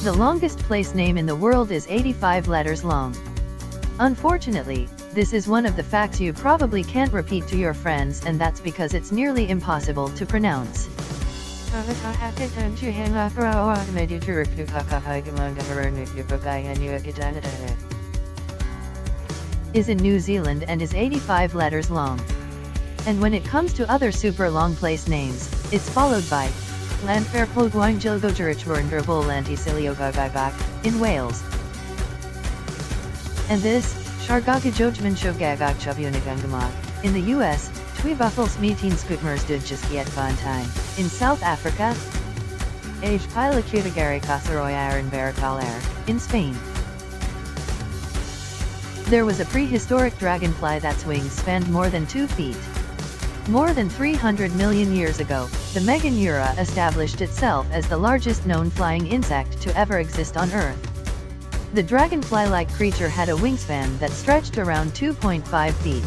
The longest place name in the world is 85 letters long. Unfortunately, this is one of the facts you probably can't repeat to your friends, and that's because it's nearly impossible to pronounce. Is in New Zealand and is 85 letters long. And when it comes to other super long place names, it's followed by Llanfair in Wales. And this, in the US, Tweebuffels meeting Scootmers Dudjiskiet in South Africa, in Spain. There was a prehistoric dragonfly that's wings spanned more than 2 feet. More than 300 million years ago, the Meganeura established itself as the largest known flying insect to ever exist on Earth. The dragonfly-like creature had a wingspan that stretched around 2.5 feet.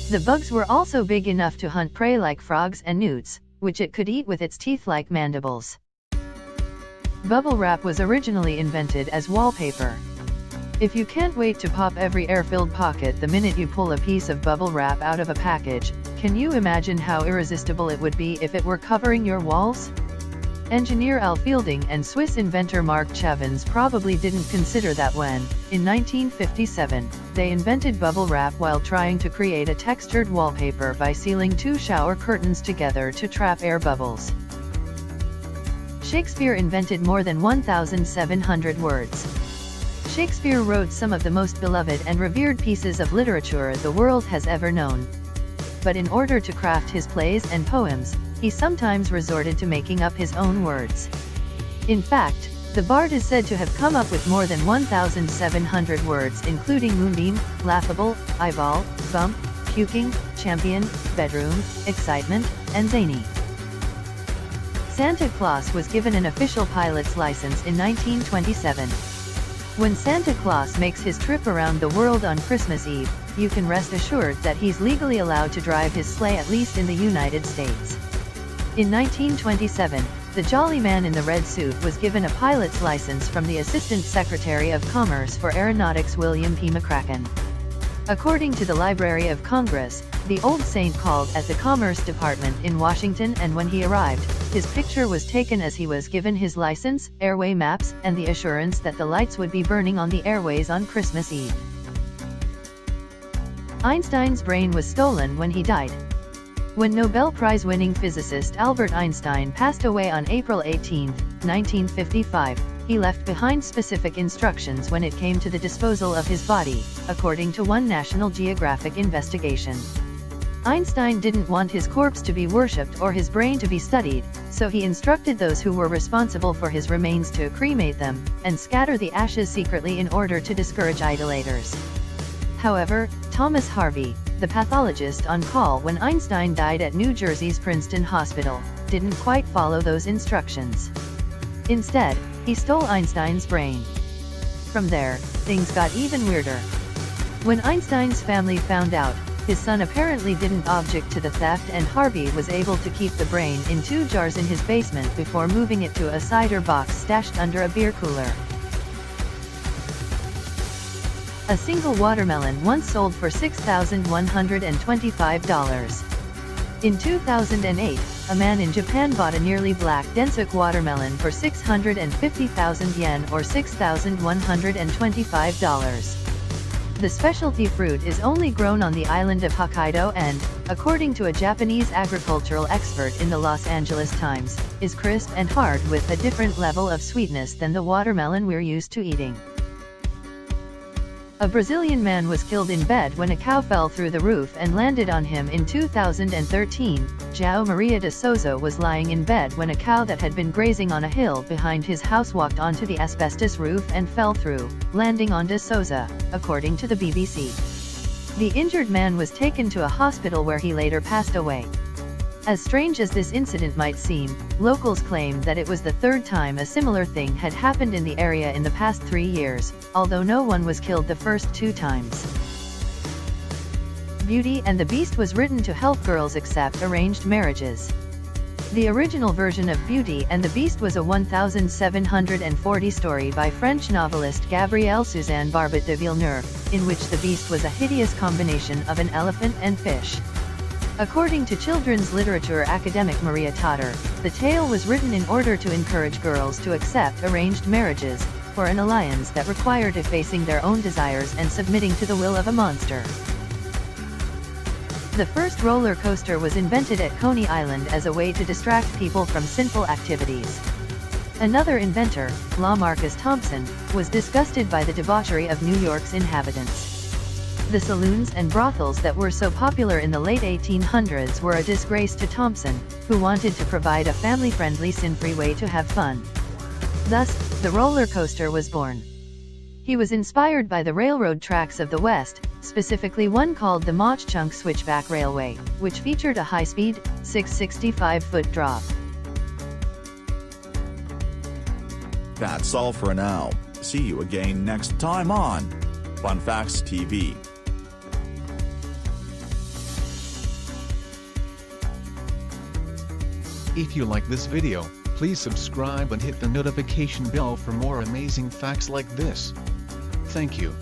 The bugs were also big enough to hunt prey like frogs and newts, which it could eat with its teeth-like mandibles. Bubble wrap was originally invented as wallpaper. If you can't wait to pop every air-filled pocket the minute you pull a piece of bubble wrap out of a package, can you imagine how irresistible it would be if it were covering your walls? Engineer Al Fielding and Swiss inventor Marc Chavins probably didn't consider that when, in 1957, they invented bubble wrap while trying to create a textured wallpaper by sealing 2 shower curtains together to trap air bubbles. Shakespeare invented more than 1,700 words. Shakespeare wrote some of the most beloved and revered pieces of literature the world has ever known. But in order to craft his plays and poems, he sometimes resorted to making up his own words. In fact, the bard is said to have come up with more than 1,700 words, including moonbeam, laughable, eyeball, bump, puking, champion, bedroom, excitement, and zany. Santa Claus was given an official pilot's license in 1927. When Santa Claus makes his trip around the world on Christmas Eve, you can rest assured that he's legally allowed to drive his sleigh, at least in the United States. In 1927, the jolly man in the red suit was given a pilot's license from the Assistant Secretary of Commerce for Aeronautics William P. McCracken. According to the Library of Congress, the old saint called at the Commerce Department in Washington, and when he arrived, his picture was taken as he was given his license, airway maps, and the assurance that the lights would be burning on the airways on Christmas Eve. Einstein's brain was stolen when he died. When Nobel Prize-winning physicist Albert Einstein passed away on April 18, 1955, he left behind specific instructions when it came to the disposal of his body, according to one National Geographic investigation. Einstein didn't want his corpse to be worshipped or his brain to be studied, so he instructed those who were responsible for his remains to cremate them, and scatter the ashes secretly in order to discourage idolaters. However, Thomas Harvey, the pathologist on call when Einstein died at New Jersey's Princeton Hospital, didn't quite follow those instructions. Instead, he stole Einstein's brain. From there, things got even weirder. When Einstein's family found out, his son apparently didn't object to the theft, and Harvey was able to keep the brain in 2 jars in his basement before moving it to a cider box stashed under a beer cooler. A single watermelon once sold for $6,125. In 2008, a man in Japan bought a nearly black Densuk watermelon for 650,000 yen or $6,125. The specialty fruit is only grown on the island of Hokkaido and, according to a Japanese agricultural expert in the Los Angeles Times, is crisp and hard with a different level of sweetness than the watermelon we're used to eating. A Brazilian man was killed in bed when a cow fell through the roof and landed on him in 2013. João Maria de Souza was lying in bed when a cow that had been grazing on a hill behind his house walked onto the asbestos roof and fell through, landing on de Souza, according to the BBC. The injured man was taken to a hospital where he later passed away. As strange as this incident might seem, locals claim that it was the 3rd time a similar thing had happened in the area in the past 3 years, although no one was killed the first 2 times. Beauty and the Beast was written to help girls accept arranged marriages. The original version of Beauty and the Beast was a 1740 story by French novelist Gabrielle Suzanne Barbot de Villeneuve, in which the Beast was a hideous combination of an elephant and fish. According to children's literature academic Maria Totter, the tale was written in order to encourage girls to accept arranged marriages, for an alliance that required effacing their own desires and submitting to the will of a monster. The first roller coaster was invented at Coney Island as a way to distract people from sinful activities. Another inventor, LaMarcus Thompson, was disgusted by the debauchery of New York's inhabitants. The saloons and brothels that were so popular in the late 1800s were a disgrace to Thompson, who wanted to provide a family-friendly sin-free way to have fun. Thus, the roller coaster was born. He was inspired by the railroad tracks of the West, specifically one called the Mauch-Chunk Switchback Railway, which featured a high-speed, 665-foot drop. That's all for now. See you again next time on Fun Facts TV. If you like this video, please subscribe and hit the notification bell for more amazing facts like this. Thank you.